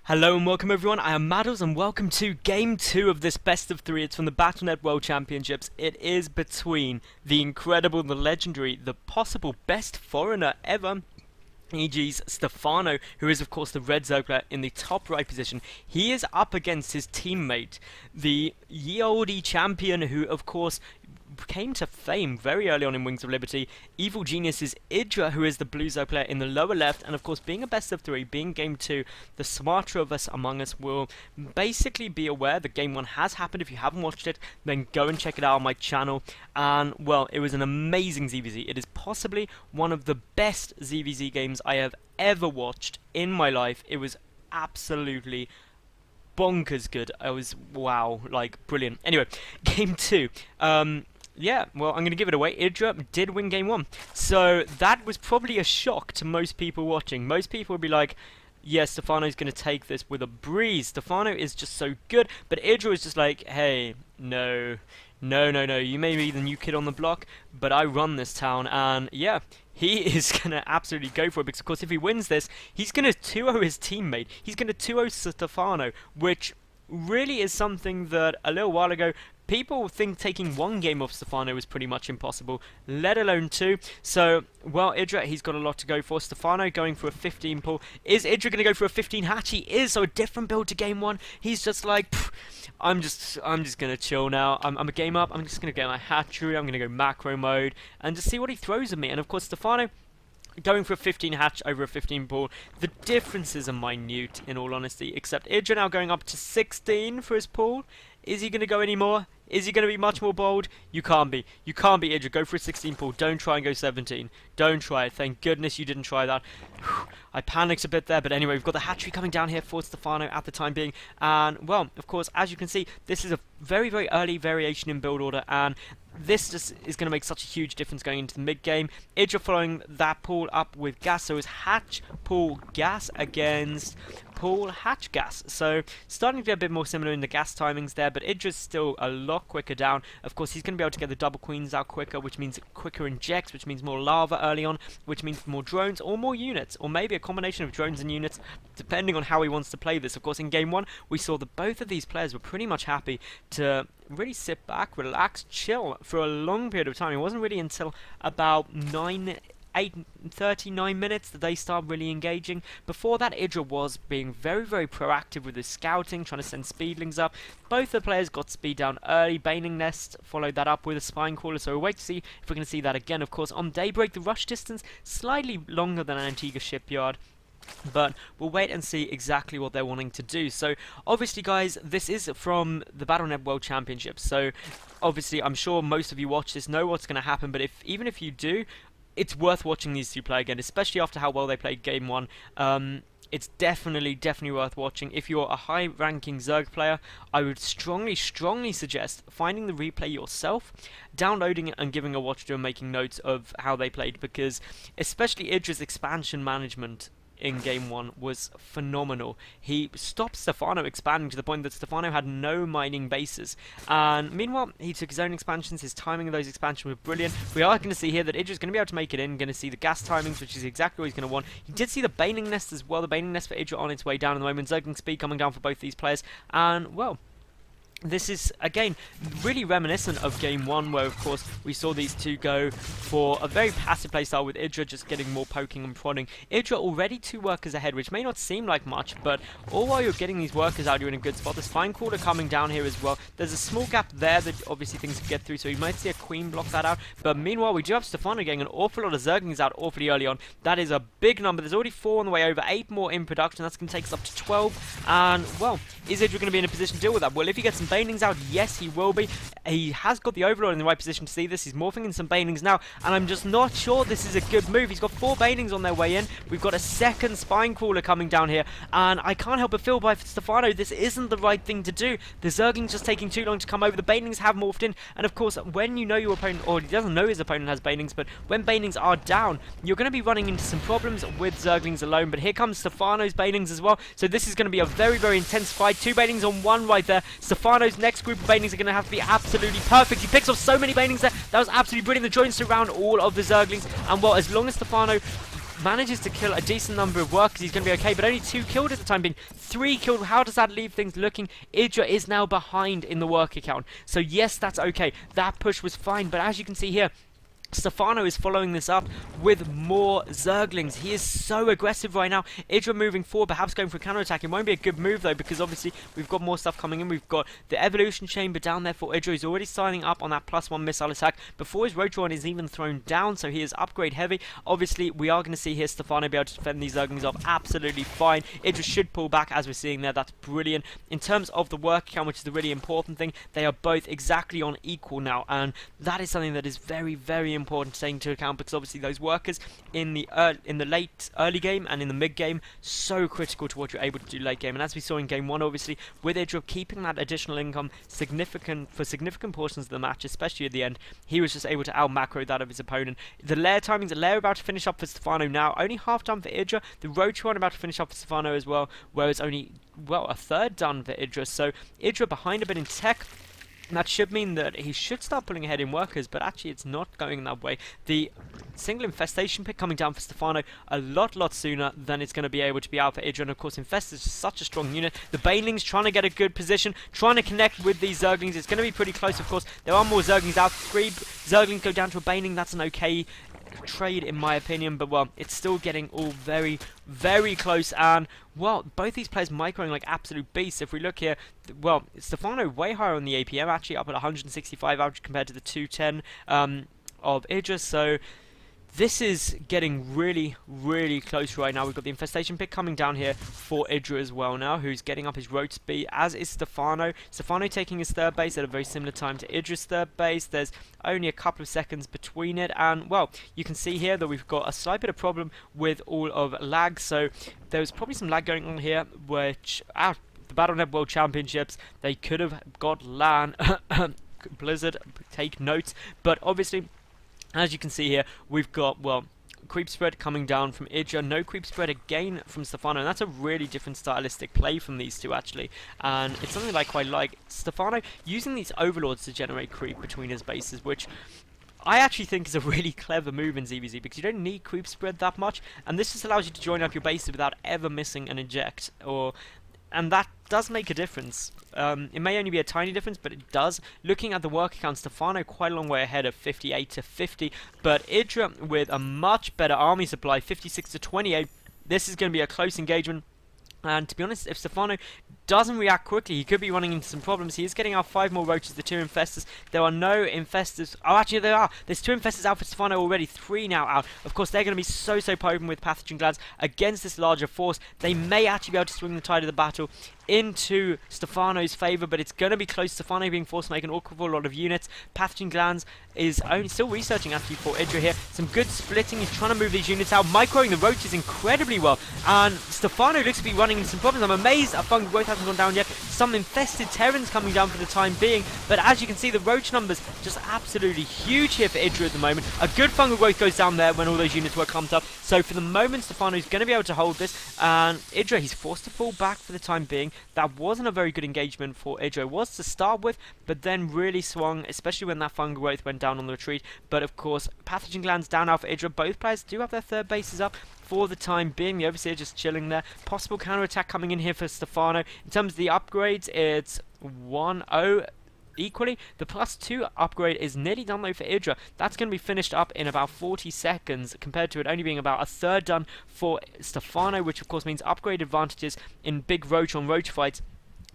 Hello and welcome everyone, I am Maddles and welcome to Game 2 of this best of 3. It's from the Battle.net World Championships. It is between the incredible, the legendary, the possible best foreigner ever, e.g.'s Stephano, who is of course the red ZvZ player in the top right position. He is up against his teammate, the ye olde champion who of course came to fame very early on in Wings of Liberty. Evil Genius is IdrA, who is the blue ZvZ player in the lower left, and of course being a best of 3, being Game 2, the smarter of us among us will basically be aware that Game 1 has happened. If you haven't watched it, then go and check it out on my channel. And well, it was an amazing ZvZ. It is possibly one of the best ZvZ games I have ever watched in my life. It was absolutely bonkers good. I was, wow, like brilliant. Anyway, Game 2. Yeah, well, I'm going to give it away. IdrA did win Game 1. So that was probably a shock to most people watching. Most people would be like, yes, Stephano's going to take this with a breeze. Stephano is just so good. But IdrA is just like, hey, no. You may be the new kid on the block, but I run this town. And yeah, he is going to absolutely go for it. Because, of course, if he wins this, he's going to 2-0 his teammate. He's going to 2-0 Stephano, which really is something that a little while ago people think taking one game off Stephano was pretty much impossible, let alone 2. So, well, IdrA, he's got a lot to go for. Stephano going for a 15 pull. Is IdrA going to go for a 15 hatch? He is, so a different build to Game 1. He's just like, I'm just going to chill now. I'm a game up. I'm just going to get my hatchery. I'm going to go macro mode and just see what he throws at me. And, of course, Stephano going for a 15 hatch over a 15 ball. The differences are minute, in all honesty, except IdrA now going up to 16 for his pool. Is he going to go any more? Is he going to be much more bold? You can't be. You can't be IdrA. Go for a 16 pool. Don't try and go 17. Don't try it. Thank goodness you didn't try that. I panicked a bit there, but anyway, we've got the hatchery coming down here for Stephano at the time being. And, well, of course, as you can see, this is a very, very early variation in build order, and this just is going to make such a huge difference going into the mid-game. IdrA following that pool up with gas, so his hatch, pool, gas against pool, hatch, gas. So starting to be a bit more similar in the gas timings there, but IdrA's still a lot quicker down. Of course, he's going to be able to get the double queens out quicker, which means quicker injects, which means more lava early on, which means more drones or more units, or maybe a combination of drones and units, depending on how he wants to play this. Of course, in Game 1, we saw that both of these players were pretty much happy to really sit back, relax, chill for a long period of time. It wasn't really until about 39 minutes that they start really engaging. Before that, IdrA was being very, very proactive with his scouting, trying to send speedlings up. Both the players got speed down early. Baning Nest followed that up with a spine crawler, so we'll wait to see if we're going to see that again. Of course, on Daybreak, the rush distance slightly longer than Antigua Shipyard, but we'll wait and see exactly what they're wanting to do. So obviously, guys, this is from the Battle.net World Championships, so obviously I'm sure most of you watch this know what's going to happen, but even if you do, it's worth watching these two play again, especially after how well they played Game 1. It's definitely worth watching. If you're a high-ranking ZvZ player, I would strongly suggest finding the replay yourself, downloading it and giving a watch to and making notes of how they played, because especially IdrA's expansion management in Game 1 was phenomenal. He stopped Stephano expanding to the point that Stephano had no mining bases, and meanwhile he took his own expansions. His timing of those expansions were brilliant. We are going to see here that IdrA's going to be able to make it in, going to see the gas timings, which is exactly what he's going to want. He did see the Baning Nest as well, the Baning Nest for IdrA on its way down at the moment. Zergling speed coming down for both these players, and well, this is, again, really reminiscent of Game 1, where, of course, we saw these two go for a very passive playstyle with IdrA just getting more poking and prodding. IdrA already 2 workers ahead, which may not seem like much, but all while you're getting these workers out, you're in a good spot. The spine crawler coming down here as well. There's a small gap there that obviously things can get through, so you might see a queen block that out. But meanwhile, we do have Stephano getting an awful lot of Zerglings out awfully early on. That is a big number. There's already 4 on the way over, 8 more in production. That's going to take us up to 12. And, well, is IdrA going to be in a position to deal with that? Well, if he gets some Banings out, yes, he will be. He has got the Overlord in the right position to see this. He's morphing in some Banings now, and I'm just not sure this is a good move. He's got 4 Banings on their way in. We've got a second spine crawler coming down here, and I can't help but feel by Stephano this isn't the right thing to do. The Zergling's just taking too long to come over. The Banings have morphed in, and of course, when you know your opponent, or he doesn't know his opponent has Banings, but when Banings are down, you're going to be running into some problems with Zerglings alone. But here comes Stephano's Banings as well, so this is going to be a very, very intense fight. 2 Banings on 1 right there. Stephano's next group of Banings are going to have to be absolutely perfect. He picks off so many Banings there. That was absolutely brilliant. The drones surround all of the Zerglings, and well, as long as Stephano manages to kill a decent number of workers. He's going to be okay, but only 2 killed at the time being. 3 killed. How does that leave things looking? IdrA is now behind in the worker count. So yes, that's okay. That push was fine, but as you can see here, Stephano is following this up with more Zerglings. He is so aggressive right now. IdrA moving forward, perhaps going for a counter-attack. It won't be a good move, though, because obviously we've got more stuff coming in. We've got the Evolution Chamber down there for IdrA. He's already signing up on that +1 missile attack before his Rotron is even thrown down, so he is upgrade heavy. Obviously, we are going to see here Stephano be able to defend these Zerglings off absolutely fine. IdrA should pull back, as we're seeing there. That's brilliant. In terms of the work count, which is the really important thing, they are both exactly on equal now, and that is something that is very, very important to take into account, because obviously those workers in the early game and in the mid game, so critical to what you're able to do late game. And as we saw in game 1, obviously with IdrA keeping that additional income significant portions of the match, especially at the end, he was just able to out macro that of his opponent. The lair timings, the lair about to finish up for Stephano now, only half done for IdrA. The Rotron about to finish up for Stephano as well, whereas only, well, a third done for IdrA. So IdrA behind a bit in tech. That should mean that he should start pulling ahead in workers, but actually it's not going that way. The single infestation pick coming down for Stephano a lot sooner than it's going to be able to be out for IdrA, and of course Infest is such a strong unit. The Banelings trying to get a good position, trying to connect with these Zerglings. It's going to be pretty close, of course. There are more Zerglings out. 3 Zerglings go down to a Baneling. That's an okay trade in my opinion, but well, it's still getting all very, very close. And well, both these players microing like absolute beasts. If we look here, well, Stephano way higher on the APM, actually up at 165 average compared to the 210 of IdrA. So this is getting really, really close right now. We've got the infestation pick coming down here for IdrA as well now, who's getting up his road speed, as is Stephano. Stephano taking his third base at a very similar time to IdrA's third base. There's only a couple of seconds between it, and well, you can see here that we've got a slight bit of problem with all of lag. So there's probably some lag going on here, which the Battle.net World Championships, they could have got LAN. Blizzard, take notes. But obviously, as you can see here, we've got, well, creep spread coming down from IdrA, no creep spread again from Stephano, and that's a really different stylistic play from these two actually, and it's something that I quite like. Stephano using these overlords to generate creep between his bases, which I actually think is a really clever move in ZvZ, because you don't need creep spread that much, and this just allows you to join up your bases without ever missing an inject, and that does make a difference. It may only be a tiny difference, but it does. Looking at the work count, Stephano quite a long way ahead of 58 to 50, but IdrA with a much better army supply, 56 to 28. This is going to be a close engagement. And to be honest, if Stephano doesn't react quickly, he could be running into some problems. He is getting out 5 more roaches, the 2 infestors. There are no infestors. Oh, actually, there are. There's 2 infestors out for Stephano already, 3 now out. Of course, they're going to be so potent with pathogen glands against this larger force. They may actually be able to swing the tide of the battle into Stephano's favour, but it's going to be close. Stephano being forced to make an awful lot of units. Pathogen glands is only still researching actually for IdrA here. Some good splitting. He's trying to move these units out, microing the roaches incredibly well. And Stephano looks to be running into some problems. I'm amazed that fungal growth hasn't gone down yet. Some infested Terrans coming down for the time being, but as you can see, the roach numbers just absolutely huge here for IdrA at the moment. A good fungal growth goes down there when all those units were clumped up. So for the moment, Stephano is going to be able to hold this, and IdrA, he's forced to fall back for the time being. That wasn't a very good engagement for IdrA. It was to start with, but then really swung, especially when that fungal growth went down on the retreat. But of course, pathogen glands down now for IdrA. Both players do have their third bases up for the time being. The Overseer just chilling there. Possible counter-attack coming in here for Stephano. In terms of the upgrades, it's 1-0 equally. The +2 upgrade is nearly done though for IdrA. That's going to be finished up in about 40 seconds, compared to it only being about a third done for Stephano, which of course means upgrade advantages in big roach on roach fights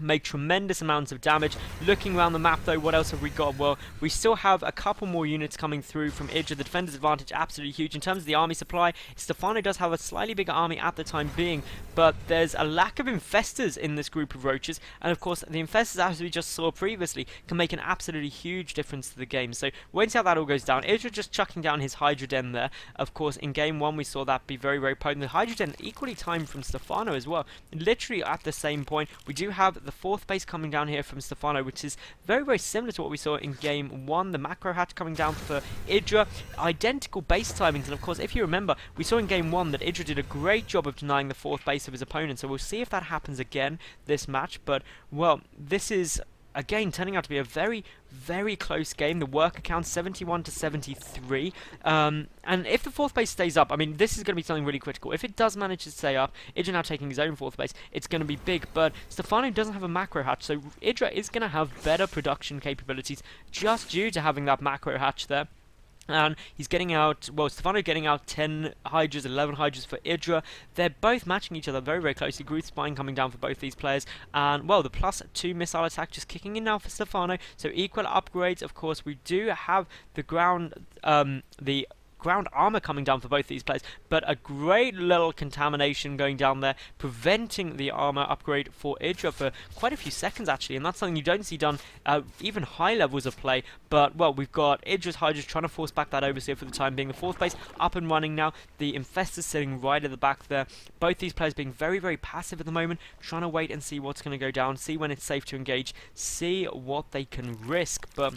make tremendous amounts of damage. Looking around the map though, what else have we got? Well, we still have a couple more units coming through from IdrA. The defender's advantage absolutely huge. In terms of the army supply, Stephano does have a slightly bigger army at the time being, but there's a lack of infestors in this group of roaches, and of course the infestors, as we just saw previously, can make an absolutely huge difference to the game. So wait and see how that all goes down. IdrA just chucking down his Hydra Den there. Of course, in game 1 we saw that be very potent. The Hydra Den equally timed from Stephano as well, literally at the same point. We do have the 4th base coming down here from Stephano, which is very similar to what we saw in game 1. The macro hatch coming down for IdrA, identical base timings, and of course if you remember, we saw in game 1 that IdrA did a great job of denying the 4th base of his opponent, so we'll see if that happens again this match. But well, this is again, turning out to be a very, very close game. The worker count 71 to 73. And if the 4th base stays up, I mean, this is going to be something really critical. If it does manage to stay up, IdrA now taking his own 4th base, it's going to be big. But Stephano doesn't have a macro hatch, so IdrA is going to have better production capabilities just due to having that macro hatch there. And he's getting out, well, Stephano getting out 10 hydras, 11 hydras for IdrA. They're both matching each other very, very closely. Groove Spine coming down for both these players. And, well, the +2 missile attack just kicking in now for Stephano. So equal upgrades, of course. We do have the ground armor coming down for both these players, but a great little contamination going down there, preventing the armor upgrade for IdrA for quite a few seconds actually, and that's something you don't see done even high levels of play. But, well, we've got IdrA's Hydras trying to force back that Overseer for the time being. The 4th base up and running now, the Infestor sitting right at the back there. Both these players being very, very passive at the moment, trying to wait and see what's going to go down, see when it's safe to engage, see what they can risk. But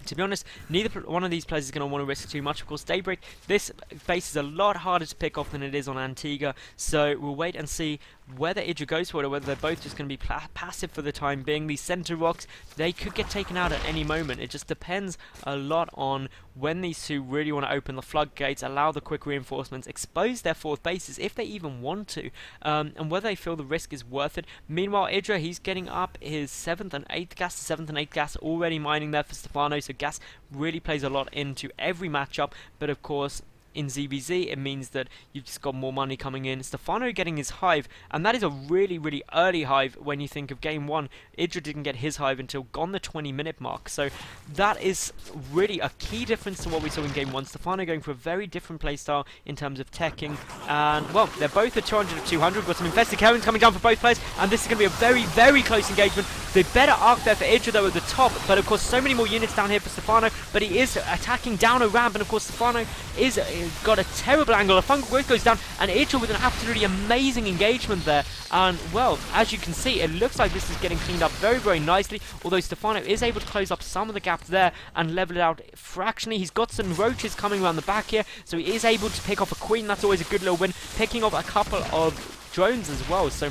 to be honest, neither one of these players is going to want to risk too much. Of course, Daybreak, this base is a lot harder to pick off than it is on Antigua, so we'll wait and see whether IdrA goes for it or whether they're both just going to be passive for the time being. These center rocks, they could get taken out at any moment. It just depends a lot on when these two really want to open the floodgates, allow the quick reinforcements, expose their 4th bases if they even want to, and whether they feel the risk is worth it. Meanwhile, IdrA, he's getting up his 7th and 8th gas, 7th and 8th gas already mining there for Stephano, so gas really plays a lot into every matchup, but of course, in ZvZ, it means that you've just got more money coming in. Stephano getting his hive, and that is a really, really early hive when you think of Game 1. IdrA didn't get his hive until gone the 20-minute mark, so that is really a key difference to what we saw in Game 1. Stephano going for a very different playstyle in terms of teching, and, well, they're both at 200 to 200. We've got some Infested Carrions coming down for both players, and this is going to be a very, very close engagement. The better arc there for IdrA, though, at the top, but, of course, so many more units down here for Stephano, but he is attacking down a ramp, and, of course, Stephano is got a terrible angle. A fungal growth goes down, and IdrA with an absolutely amazing engagement there. And, well, as you can see, it looks like this is getting cleaned up very, very nicely, although Stephano is able to close up some of the gaps there and level it out fractionally. He's got some roaches coming around the back here, so he is able to pick off a queen. That's always a good little win. Picking off a couple of drones as well, so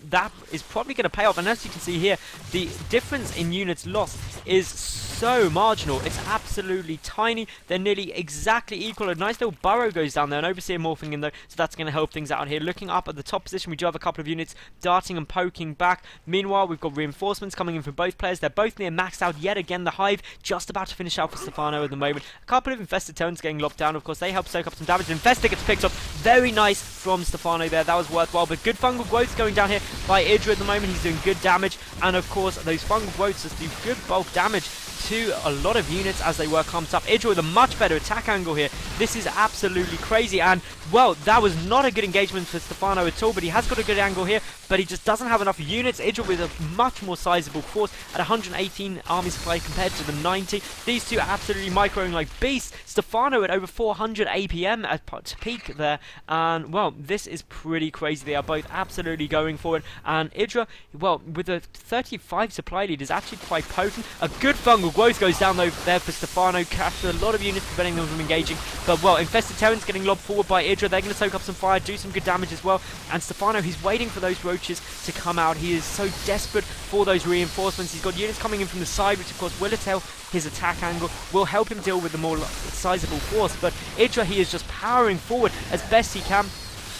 that is probably going to pay off. And as you can see here, the difference in units lost is so marginal. It's absolutely tiny. They're nearly exactly equal. A nice little burrow goes down there, an Overseer morphing in though, so that's going to help things out here. Looking up at the top position, we do have a couple of units darting and poking back. Meanwhile, we've got reinforcements coming in from both players. They're both near maxed out yet again. The hive just about to finish out for Stephano at the moment. A couple of Infested Tones getting locked down. Of course, they help soak up some damage. Infested gets picked up. Very nice from Stephano there. That was worthwhile, but good fungal growth going down here by IdrA at the moment. He's doing good damage, and of course, those fungal growths just do good bulk damage to a lot of units as they were clumped up. IdrA with a much better attack angle here. This is absolutely crazy, and, well, that was not a good engagement for Stephano at all, but he has got a good angle here, but he just doesn't have enough units. IdrA with a much more sizable force at 118 army supply compared to the 90. These two are absolutely microing like beasts. Stephano at over 400 APM at peak there, and, well, this is pretty crazy. They are both absolutely going for it, and IdrA, well, with a 35 supply lead is actually quite potent. A good fungal growth goes down though there for Stephano, captured a lot of units preventing them from engaging, but, well, Infested Terrans getting lobbed forward by IdrA. They're going to soak up some fire, do some good damage as well, and Stephano, he's waiting for those roaches to come out. He is so desperate for those reinforcements. He's got units coming in from the side, which of course will tell his attack angle, will help him deal with the more sizable force, but IdrA, he is just powering forward as best he can.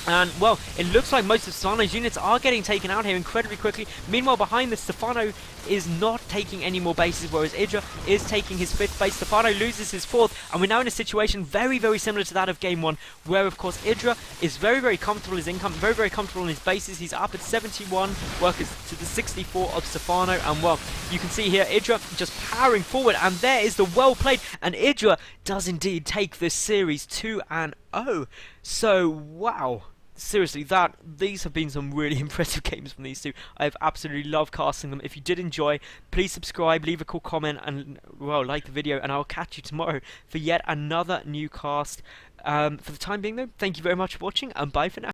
And, well, it looks like most of Stephano's units are getting taken out here incredibly quickly. Meanwhile, behind this, Stephano is not taking any more bases, whereas IdrA is taking his 5th base. Stephano loses his 4th, and we're now in a situation very, very similar to that of Game 1, where, of course, IdrA is very, very comfortable in his income, very, very comfortable in his bases. He's up at 71, workers to the 64 of Stephano, and, well, you can see here, IdrA just powering forward, and there is the well played, and IdrA does indeed take this series 2-0. So, wow. Seriously, these have been some really impressive games from these two. I have absolutely loved casting them. If you did enjoy, please subscribe, leave a cool comment, and, well, like the video, and I'll catch you tomorrow for yet another new cast. For the time being, though, thank you very much for watching, and bye for now.